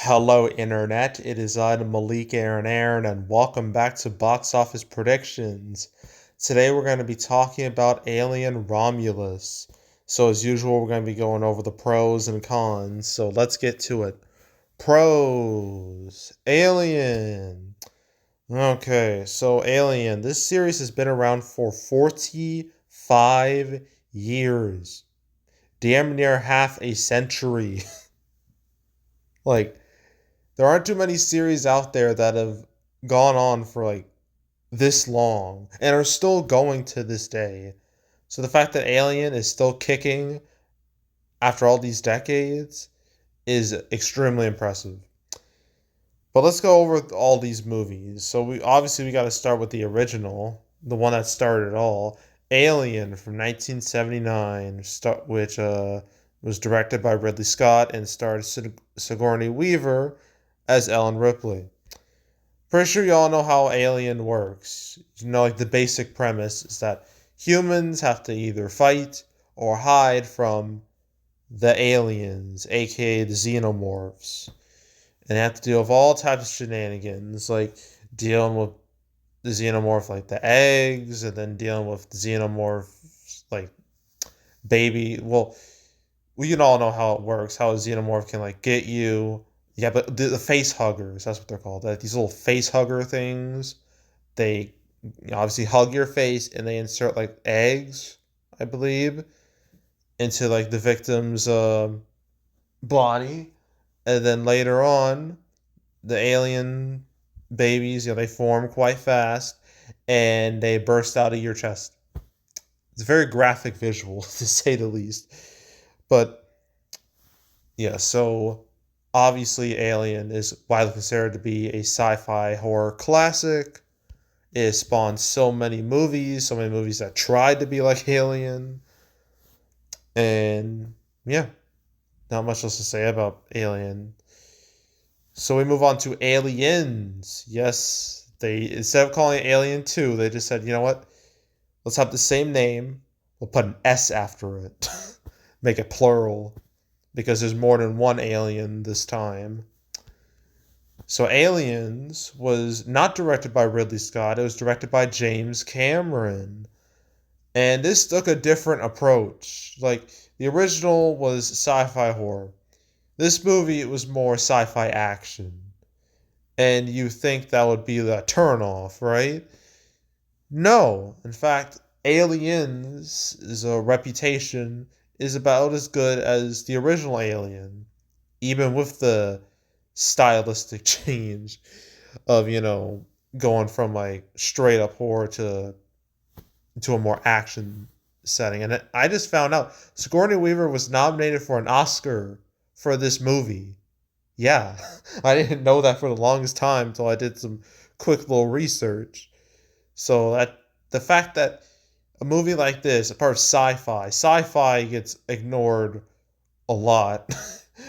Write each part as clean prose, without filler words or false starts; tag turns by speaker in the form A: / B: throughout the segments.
A: Hello, Internet. It is I, Malik Aaron, and welcome back to Box Office Predictions. Today, we're going to be talking about Alien Romulus. So, as usual, we're going to be going over the pros and cons. So, let's get to it. Pros Alien. Okay, so Alien. This series has been around for 45 years, damn near half a century. like, there aren't too many series out there that have gone on for this long and are still going to this day. So the fact that Alien is still kicking after all these decades is extremely impressive. But let's go over all these movies. So we got to start with the original, the one that started it all, Alien from 1979, which was directed by Ridley Scott and starred Sigourney Weaver as Ellen Ripley. Pretty sure you all know how Alien works. The basic premise is that humans have to either fight or hide from the aliens, aka the xenomorphs. And they have to deal with all types of shenanigans, like dealing with the xenomorph, like the eggs, and then dealing with the xenomorph, like baby. Well, we can all know how it works, how a xenomorph can, get you. Yeah, but the face huggers, that's what they're called. These little face hugger things, they obviously hug your face and they insert, eggs, I believe, into, the victim's body. And then later on, the alien babies, they form quite fast and they burst out of your chest. It's a very graphic visual, to say the least. But yeah, so obviously Alien is widely considered to be a sci-fi horror classic. It has spawned so many movies that tried to be like Alien. And yeah, not much else to say about Alien. So we move on to Aliens. Yes, they instead of calling it Alien 2, they just said, you know what? Let's have the same name. We'll put an S after it. Make it plural. Because there's more than one alien this time. So Aliens was not directed by Ridley Scott. It was directed by James Cameron. And this took a different approach. The original was sci-fi horror. This movie was more sci-fi action. And you think that would be the turnoff, right? No. In fact, Aliens' reputation is about as good as the original Alien, even with the stylistic change of, going from straight up horror to a more action setting. And I just found out Sigourney Weaver was nominated for an Oscar for this movie. Yeah, I didn't know that for the longest time until I did some quick little research. So that the fact that a movie like this, a part of sci-fi gets ignored a lot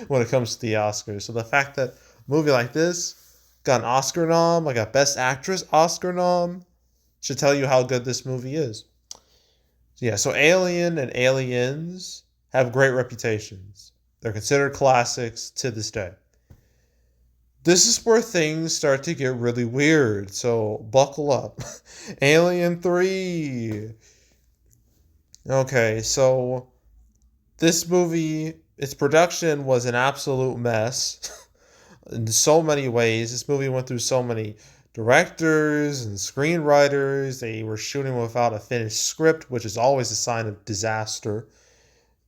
A: when it comes to the Oscars. So the fact that a movie like this got an Oscar nom, like a Best Actress Oscar nom, should tell you how good this movie is. So yeah, so Alien and Aliens have great reputations. They're considered classics to this day. This is where things start to get really weird, so buckle up. Alien 3. Okay, so this movie, its production was an absolute mess in so many ways. This movie went through so many directors and screenwriters. They were shooting without a finished script, which is always a sign of disaster.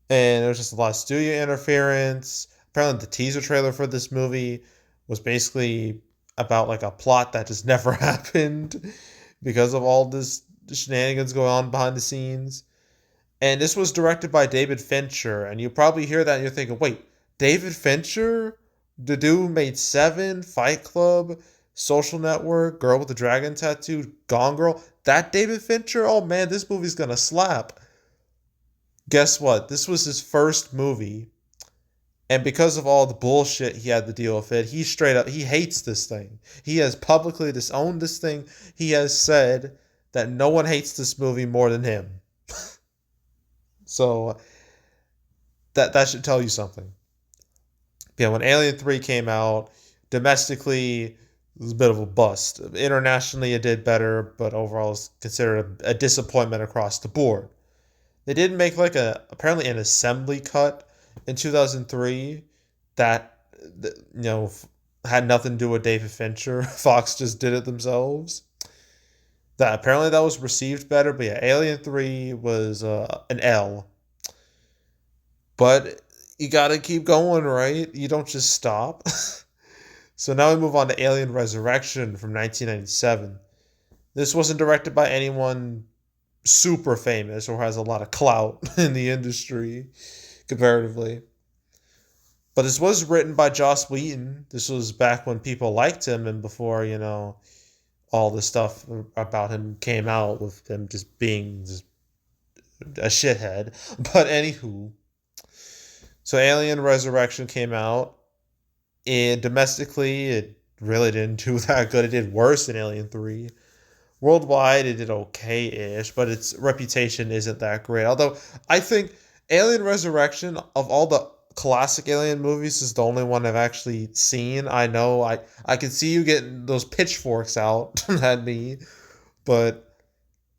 A: And there was just a lot of studio interference. Apparently, the teaser trailer for this movie was basically about a plot that just never happened because of all this shenanigans going on behind the scenes. And this was directed by David Fincher. And you probably hear that and you're thinking, wait, David Fincher? The dude who made Seven, Fight Club, Social Network, Girl with the Dragon Tattoo, Gone Girl? That David Fincher? Oh man, this movie's gonna slap. Guess what? This was his first movie. And because of all the bullshit he had to deal with he hates this thing. He has publicly disowned this thing. He has said that no one hates this movie more than him. So that should tell you something. Yeah, when Alien 3 came out, domestically, it was a bit of a bust. Internationally, it did better, but overall, it's considered a disappointment across the board. They did make like apparently an assembly cut in 2003 that had nothing to do with David Fincher. Fox just did it themselves. That apparently that was received better, but yeah, Alien 3 was an L. But you gotta keep going, right? You don't just stop. So now we move on to Alien Resurrection from 1997. This wasn't directed by anyone super famous or has a lot of clout in the industry comparatively. But this was written by Joss Whedon. This was back when people liked him and before, all the stuff about him came out with him just being just a shithead. But anywho, so Alien Resurrection came out, and domestically, it really didn't do that good. It did worse than Alien 3. Worldwide, it did okay ish, but its reputation isn't that great. Although, I think Alien Resurrection, of all the classic Alien movies, is the only one I've actually seen. I know I can see you getting those pitchforks out at me, but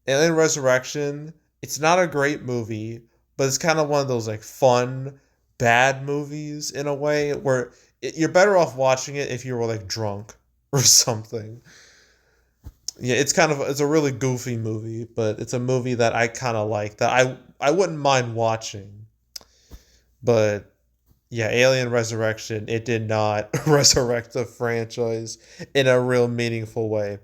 A: Alien Resurrection, it's not a great movie, but it's kind of one of those like fun, bad movies in a way where you're better off watching it if you were like drunk or something. Yeah, it's a really goofy movie, but it's a movie that I kind of like that I wouldn't mind watching. But yeah, Alien Resurrection, it did not resurrect the franchise in a real meaningful way.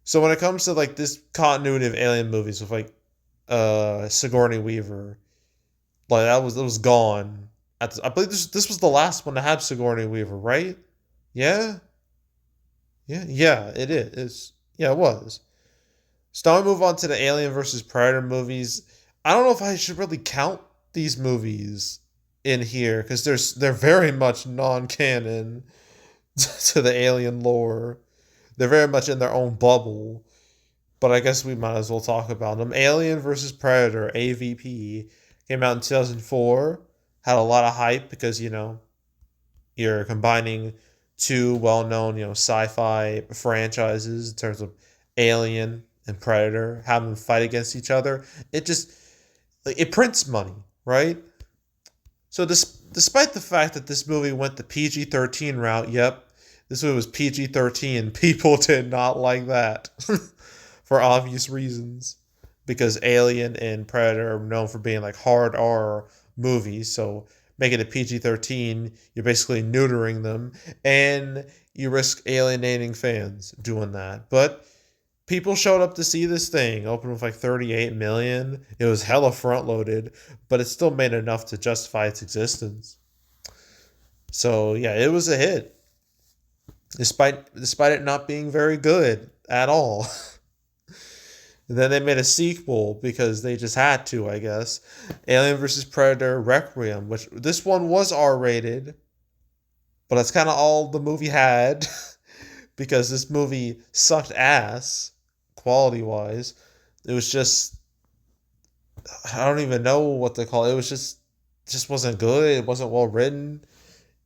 A: So when it comes to like this continuity of Alien movies with like Sigourney Weaver, like that was gone. I believe this was the last one to have Sigourney Weaver, right? Yeah, yeah, it is. Yeah, it was. So now we move on to the Alien versus Predator movies. I don't know if I should really count these movies in here because they're very much non-canon to the Alien lore. They're very much in their own bubble. But I guess we might as well talk about them. Alien versus Predator (AVP) came out in 2004. Had a lot of hype because you're combining two well-known sci-fi franchises in terms of Alien and Predator, having them fight against each other. It prints money, right? So despite the fact that this movie went the PG-13 route, yep, this movie was PG-13. People did not like that for obvious reasons because Alien and Predator are known for being like hard R movies. So making it PG-13, you're basically neutering them, and you risk alienating fans doing that. But people showed up to see this thing. Opened with like 38 million. It was hella front loaded, but it still made enough to justify its existence. So yeah, it was a hit, despite it not being very good at all. And then they made a sequel because they just had to, I guess. Alien vs. Predator Requiem, which this one was R rated, but that's kind of all the movie had because this movie sucked ass quality wise. It was just I don't even know what to call it. It was just wasn't good. It wasn't well written.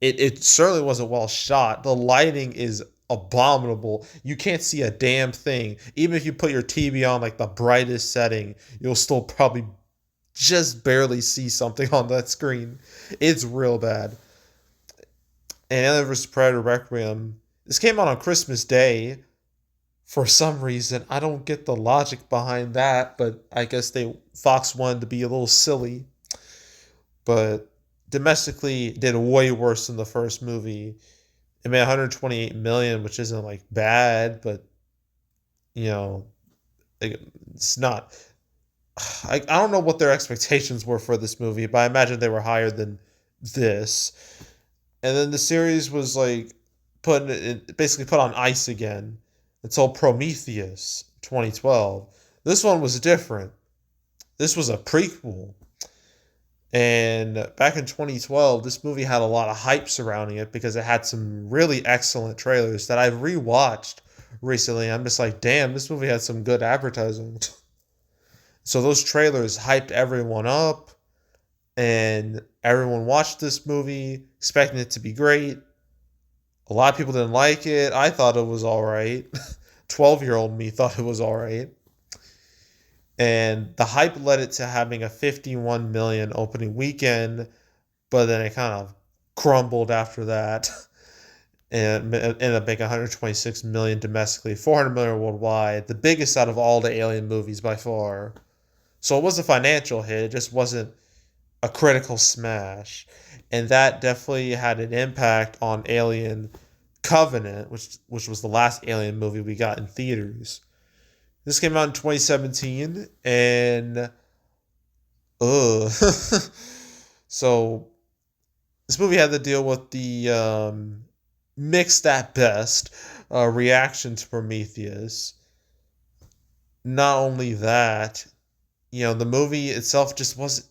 A: It certainly wasn't well shot. The lighting is abominable. You can't see a damn thing. Even if you put your TV on like the brightest setting, you'll still probably just barely see something on that screen. It's real bad. And Alien vs. Predator Requiem. This came out on Christmas Day. For some reason, I don't get the logic behind that, but I guess Fox wanted to be a little silly. But domestically, it did way worse than the first movie. It made 128 million, which isn't like bad, but you know, it's not. I don't know what their expectations were for this movie, but I imagine they were higher than this. And then the series was like basically put on ice again until Prometheus 2012. This one was different. This was a prequel. And back in 2012, this movie had a lot of hype surrounding it because it had some really excellent trailers that I've rewatched recently. I'm just like, damn, this movie had some good advertising. So those trailers hyped everyone up, and Everyone watched this movie expecting it to be great. A lot of people didn't like it. I thought it was all right. 12-year-old me thought it was all right. And the hype led it to having a 51 million opening weekend, but then it kind of crumbled after that. And ended up making 126 million domestically, 400 million worldwide, the biggest out of all the Alien movies by far. So it was a financial hit, it just wasn't a critical smash. And that definitely had an impact on Alien Covenant, which was the last Alien movie we got in theaters. This came out in 2017, and so this movie had to deal with the mixed at best reaction to Prometheus. Not only that, the movie itself just wasn't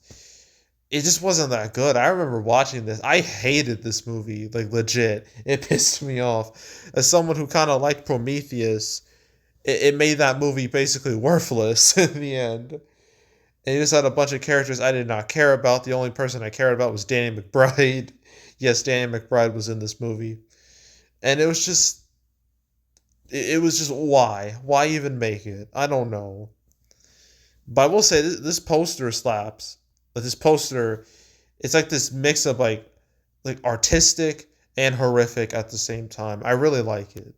A: that good. I remember watching this. I hated this movie, like legit. It pissed me off. As someone who kind of liked Prometheus, it made that movie basically worthless in the end. And you just had a bunch of characters I did not care about. The only person I cared about was Danny McBride. Yes, Danny McBride was in this movie. And it was just why? Why even make it? I don't know. But I will say this poster slaps. Like this poster, it's like this mix of like artistic and horrific at the same time. I really like it.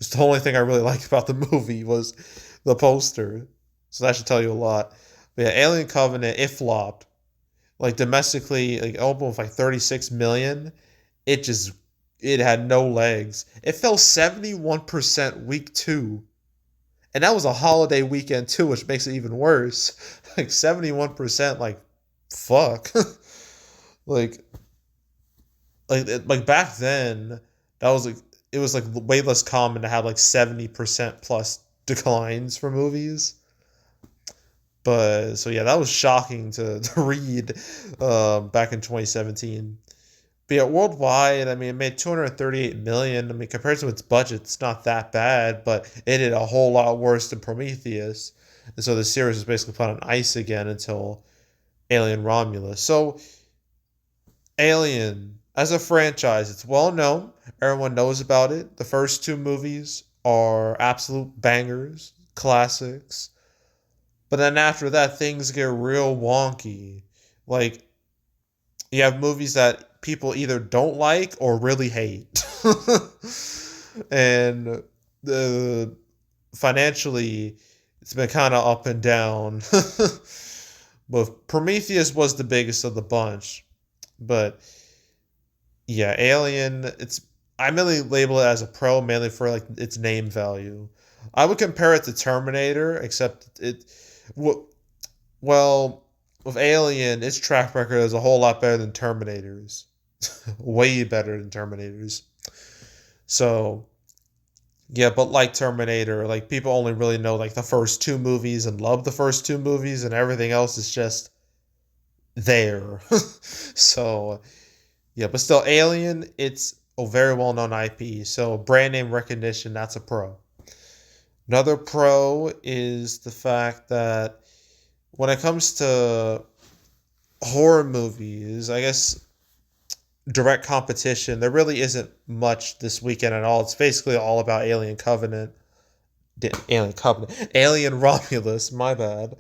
A: It's the only thing I really liked about the movie was the poster. So that should tell you a lot. But yeah, Alien Covenant, it flopped. Like domestically, like opened with like 36 million. It just it had no legs. It fell 71% week 2. And that was a holiday weekend too, which makes it even worse. Like 71%, like fuck. like like back then, that was like it was like way less common to have like 70% plus declines for movies. But so yeah, that was shocking to read back in 2017. But yeah, worldwide, I mean, it made 238 million. I mean, compared to its budget, it's not that bad, but it did a whole lot worse than Prometheus. And so the series was basically put on ice again until Alien Romulus. So Alien, as a franchise, it's well known. Everyone knows about it. The first two movies are absolute bangers, classics. But then after that, things get real wonky. Like, you have movies that people either don't like or really hate. And the financially, it's been kind of up and down. But Prometheus was the biggest of the bunch. But yeah, Alien, I mainly label it as a pro mainly for like its name value. I would compare it to Terminator, except well, with Alien, its track record is a whole lot better than Terminator's. Way better than Terminator's. So, yeah, but like Terminator, like people only really know like the first two movies and love the first two movies, and everything else is just there. So, yeah, but still, Alien, it's a very well known IP. So, brand name recognition, that's a pro. Another pro is the fact that when it comes to horror movies, I guess direct competition, there really isn't much this weekend at all. It's basically all about Alien Covenant. Alien Covenant. Alien Romulus, my bad.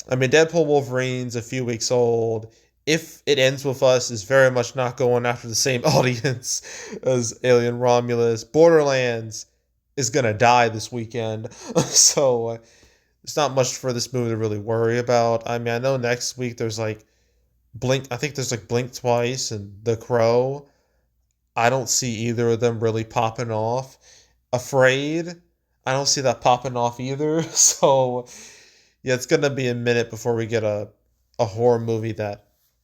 A: I mean, Deadpool Wolverine's a few weeks old. If It Ends With Us is very much not going after the same audience as Alien Romulus. Borderlands is going to die this weekend. So it's not much for this movie to really worry about. I mean, I know next week there's like Blink. I think there's like Blink Twice and The Crow. I don't see either of them really popping off. Afraid, I don't see that popping off either. So yeah, it's gonna be a minute before we get a horror movie or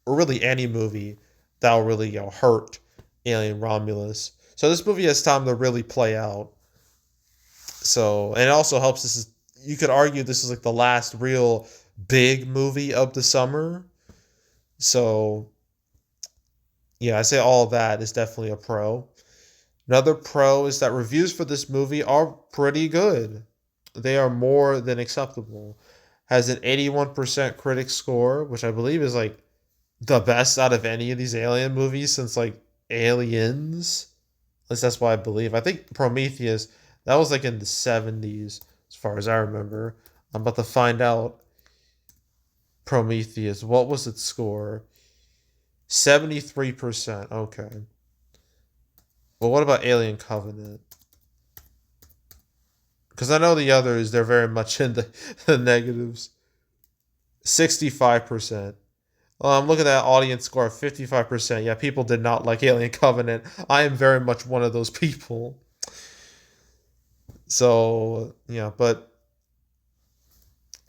A: really any movie that will really hurt Alien Romulus. So this movie has time to really play out. So, and it also helps. You could argue this is like the last real big movie of the summer. So yeah, I say all of that is definitely a pro. Another pro is that reviews for this movie are pretty good. They are more than acceptable. Has an 81% critic score, which I believe is like the best out of any of these Alien movies since like Aliens. At least that's what I believe. I think Prometheus, that was like in the 70s, as far as I remember. I'm about to find out. Prometheus, what was its score? 73%. Okay. Well, what about Alien Covenant? Because I know the others, they're very much in the negatives. 65%. I'm looking at that audience score of 55%. Yeah, people did not like Alien Covenant. I am very much one of those people. So, yeah, but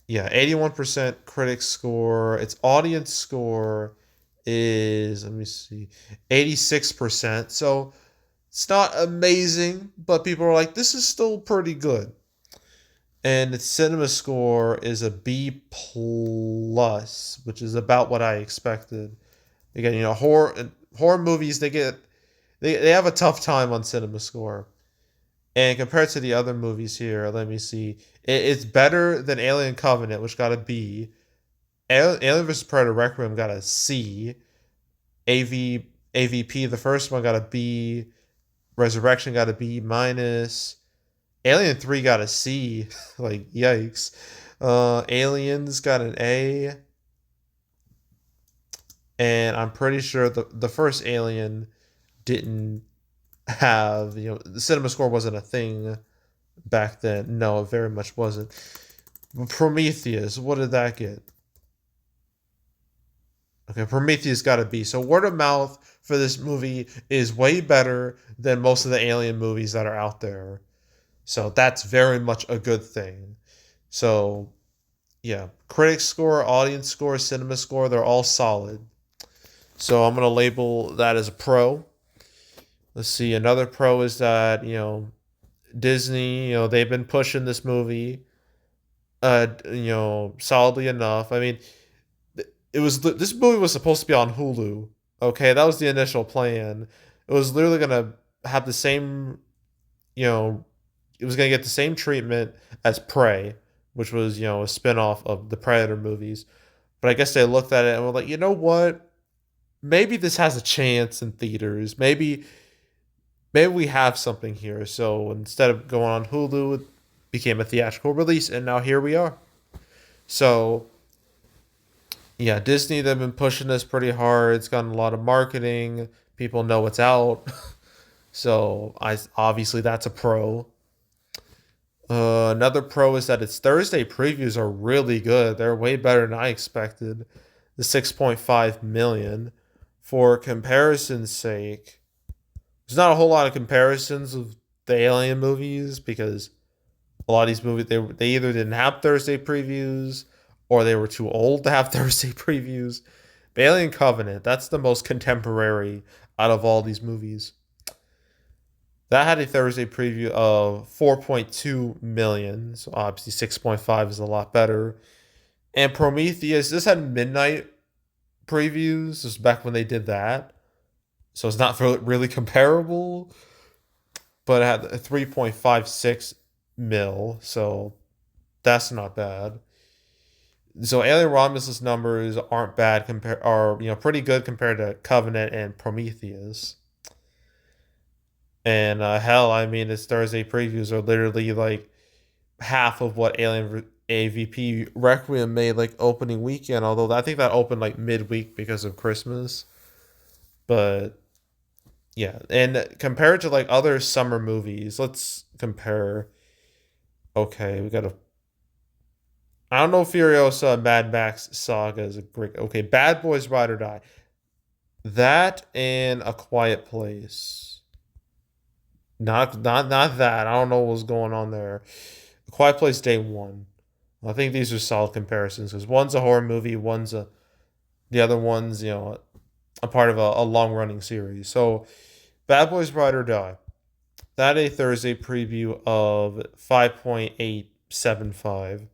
A: yeah, 81% critic score. Its audience score is, let me see, 86%. So it's not amazing, but people are like, this is still pretty good. And its cinema score is a B plus, which is about what I expected. Again, horror movies they have a tough time on cinema score. And compared to the other movies here, let me see. It's better than Alien Covenant, which got a B. Alien vs Predator Requiem got a C. AVP, the first one, got a B. Resurrection got a B minus. Alien 3 got a C. Like, yikes. Aliens got an A. And I'm pretty sure the first Alien didn't have, the cinema score wasn't a thing back then. No, it very much wasn't. Prometheus, what did that get? Okay, Prometheus got a B. So word of mouth for this movie is way better than most of the Alien movies that are out there. So that's very much a good thing. So yeah, critic score, audience score, cinema score, they're all solid. So I'm gonna label that as a pro. Let's see, another pro is that, Disney, they've been pushing this movie solidly enough. I mean, this movie was supposed to be on Hulu. Okay, that was the initial plan. It was literally gonna have the same, you know, it was gonna get the same treatment as Prey, which was a spinoff of the Predator movies. But I guess they looked at it and were like, you know what? Maybe this has a chance in theaters. Maybe we have something here. So instead of going on Hulu, it became a theatrical release, and now here we are. So yeah, Disney, they've been pushing this pretty hard. It's gotten a lot of marketing. People know it's out. So I obviously that's a pro. Another pro is that its Thursday previews are really good. They're way better than I expected. The 6.5 million. For comparison's sake, there's not a whole lot of comparisons of the Alien movies because a lot of these movies they either didn't have Thursday previews or they were too old to have Thursday previews. But Alien Covenant, that's the most contemporary out of all these movies. That had a Thursday preview of 4.2 million, so obviously 6.5 is a lot better. And Prometheus, this had midnight previews. This is back when they did that, so it's not really comparable. But it had a 3.56 mil, so that's not bad. So Alien Romulus' numbers aren't bad are pretty good compared to Covenant and Prometheus. And hell, I mean, its Thursday previews are literally like half of what Alien AVP Requiem made like opening weekend. Although I think that opened like midweek because of Christmas. But yeah, and compared to like other summer movies, let's compare. Okay, we got a. I don't know if Furiosa Mad Max Saga is a great. Okay, Bad Boys Ride or Die. That and A Quiet Place. Not that. I don't know what's going on there. A Quiet Place Day One. I think these are solid comparisons because one's a horror movie, the other one's a part of a long running series. So Bad Boys Ride or Die. That a Thursday preview of 5.875,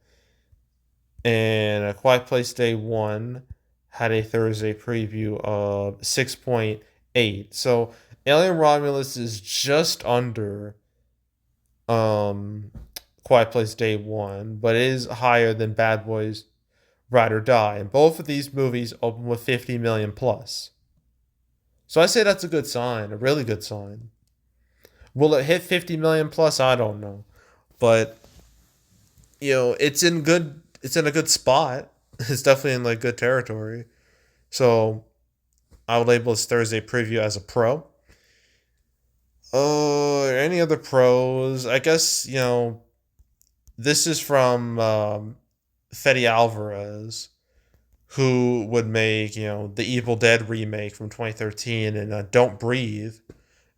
A: and A Quiet Place Day One had a Thursday preview of 6.8. So Alien Romulus is just under Quiet Place Day One, but it is higher than Bad Boys Ride or Die, and both of these movies open with 50 million plus. So I say that's a good sign, a really good sign. Will it hit 50 million plus? I don't know, but it's in a good spot. It's definitely in like good territory. So I would label this Thursday preview as a pro. Any other pros? I guess this is from Fede Alvarez, who would make the Evil Dead remake from 2013 and Don't Breathe.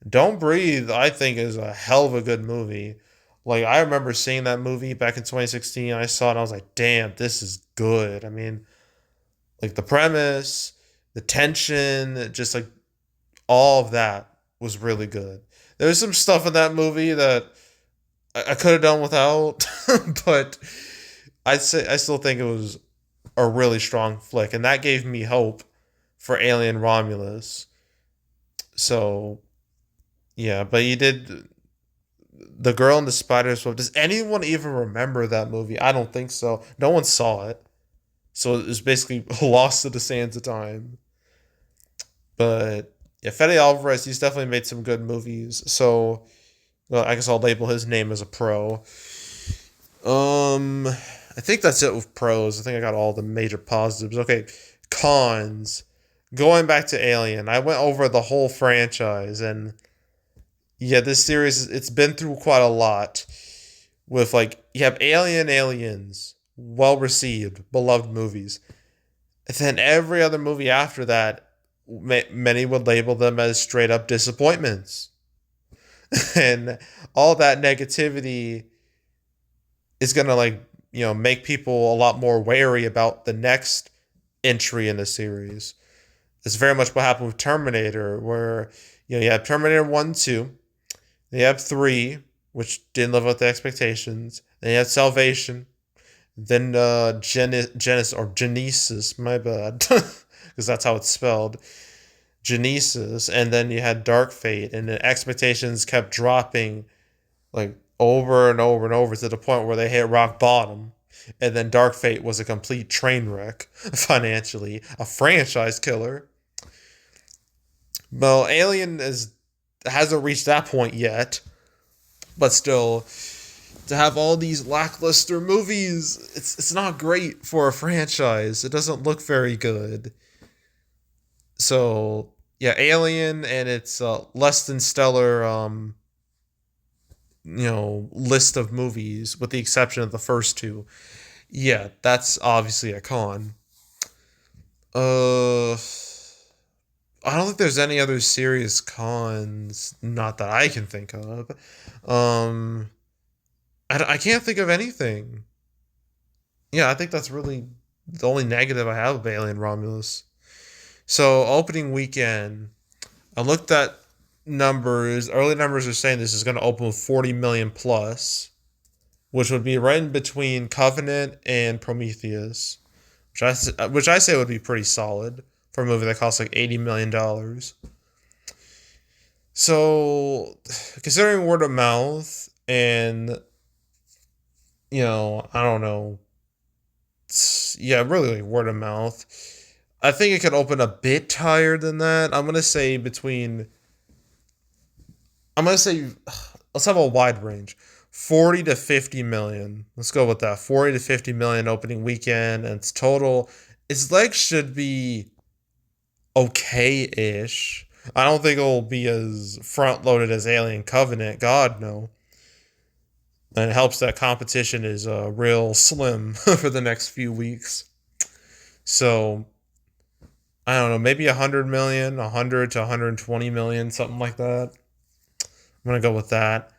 A: Don't Breathe, I think, is a hell of a good movie. Like, I remember seeing that movie back in 2016. I saw it and I was like, damn, this is good. I mean, like, the premise, the tension, just like all of that was really good. There's some stuff in that movie that I could have done without, but I still think it was a really strong flick, and that gave me hope for Alien Romulus. So yeah, but you did the Girl in the Spider's Web. Does anyone even remember that movie? I don't think so. No one saw it, so it was basically lost to the sands of time. But yeah, Fede Alvarez, he's definitely made some good movies. So well, I guess I'll label his name as a pro. I think that's it with pros. I think I got all the major positives. Okay, cons. Going back to Alien, I went over the whole franchise, and yeah, this series it's been through quite a lot. With like you have Aliens, well received, beloved movies. And then every other movie after that, many would label them as straight up disappointments, and all that negativity is gonna make people a lot more wary about the next entry in the series. It's very much what happened with Terminator, where you have Terminator 1, 2, then you have 3, which didn't live up to expectations, then you have Salvation, then Genesis, my bad, because that's how it's spelled, Genesis, and then you had Dark Fate, and the expectations kept dropping like over and over and over to the point where they hit rock bottom. And then Dark Fate was a complete train wreck financially, a franchise killer. Well, Alien hasn't reached that point yet, but still, to have all these lackluster movies, it's not great for a franchise. It doesn't look very good. So yeah, Alien and its less than stellar list of movies, with the exception of the first two. Yeah, that's obviously a con. Uh, I don't think there's any other serious cons, not that I can think of. Um, I can't think of anything. Yeah, I think that's really the only negative I have of Alien Romulus. So opening weekend, I looked at numbers. Early numbers are saying this is going to open with 40 million plus, which would be right in between Covenant and Prometheus, which I say would be pretty solid for a movie that costs like $80 million. So, considering word of mouth and I don't know, yeah, really like word of mouth. I think it could open a bit higher than that. I'm gonna say let's have a wide range. 40 to 50 million. Let's go with that. 40 to 50 million opening weekend, and its legs should be okay-ish. I don't think it'll be as front-loaded as Alien Covenant. God, no. And it helps that competition is real slim for the next few weeks. So, I don't know, maybe 100 million, 100 to 120 million, something like that. I'm going to go with that.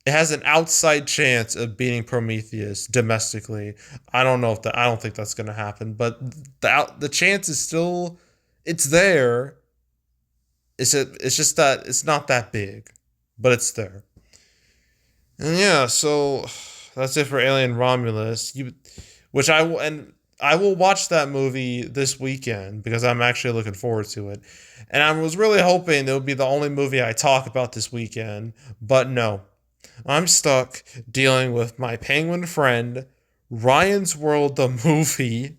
A: It has an outside chance of beating Prometheus domestically. I don't think that's going to happen, but the chance is still it's there. It's just that it's not that big, but it's there. And yeah, so that's it for Alien Romulus. Which I will watch that movie this weekend because I'm actually looking forward to it. And I was really hoping it would be the only movie I talk about this weekend, but no. I'm stuck dealing with my penguin friend Ryan's World, the movie,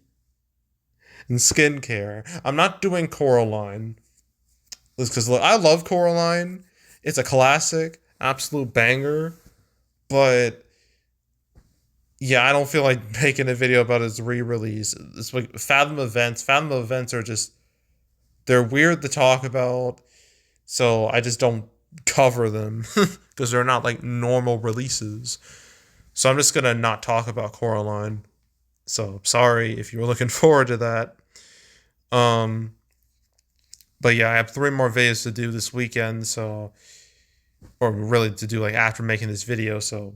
A: and skincare. I'm not doing Coraline. Because I love Coraline. It's a classic, absolute banger. But yeah, I don't feel like making a video about its re-release. It's like Fathom events. Fathom events are just, they're weird to talk about, so I just don't cover them because they're not like normal releases. So I'm just gonna not talk about Coraline. So sorry if you were looking forward to that. Um, but yeah, I have 3 more videos to do this weekend. So, or really to do like after making this video. So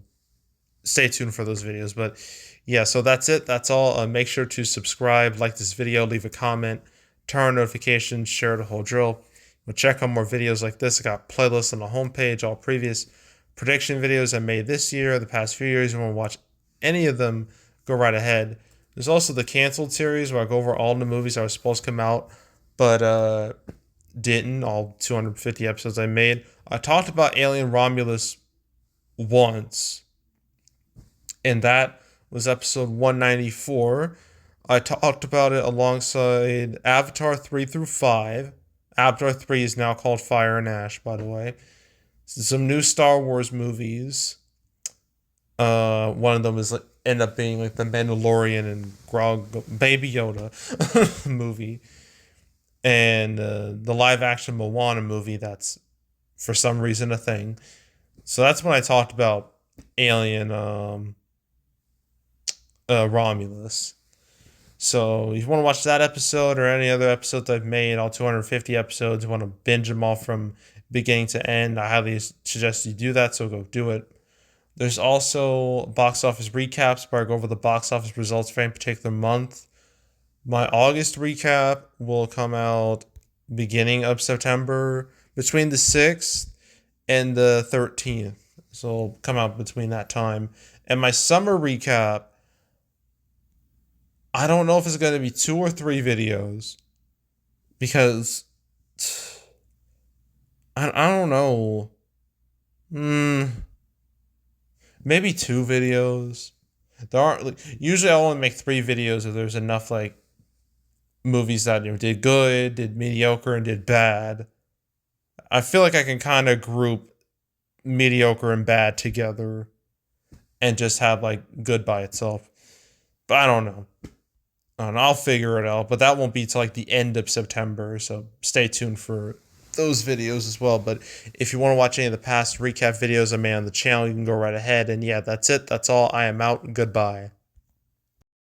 A: stay tuned for those videos. But yeah, so that's it. That's all. Make sure to subscribe, like this video, leave a comment, turn on notifications, share the whole drill. We'll check out more videos like this. I got playlists on the homepage, all previous prediction videos I made this year, the past few years. If you want to watch any of them, go right ahead. There's also the canceled series where I go over all the movies that were supposed to come out, but didn't. All 250 episodes I made. I talked about Alien Romulus once, and that was episode 194. I talked about it alongside Avatar 3 through 5. Avatar 3 is now called Fire and Ash, by the way. Some new Star Wars movies. One of them is like end up being like the Mandalorian and Baby Yoda movie, and the live action Moana movie. That's for some reason a thing. So that's when I talked about Alien Romulus. So if you want to watch that episode or any other episodes I've made, all 250 episodes, you want to binge them all from beginning to end, I highly suggest you do that, so go do it. There's also box office recaps where I go over the box office results for any particular month. My August recap will come out beginning of September, between the 6th and the 13th. So it'll come out between that time. And my summer recap, I don't know if it's going to be 2 or 3 videos because I don't know. Maybe 2 videos. There aren't like, usually I only make 3 videos if there's enough like movies that did good, did mediocre, and did bad. I feel like I can kind of group mediocre and bad together and just have like good by itself. But I don't know. And I'll figure it out, but that won't be till like the end of September, so stay tuned for those videos as well. But if you want to watch any of the past recap videos I made on the channel, you can go right ahead. And yeah, that's it. That's all. I am out. Goodbye.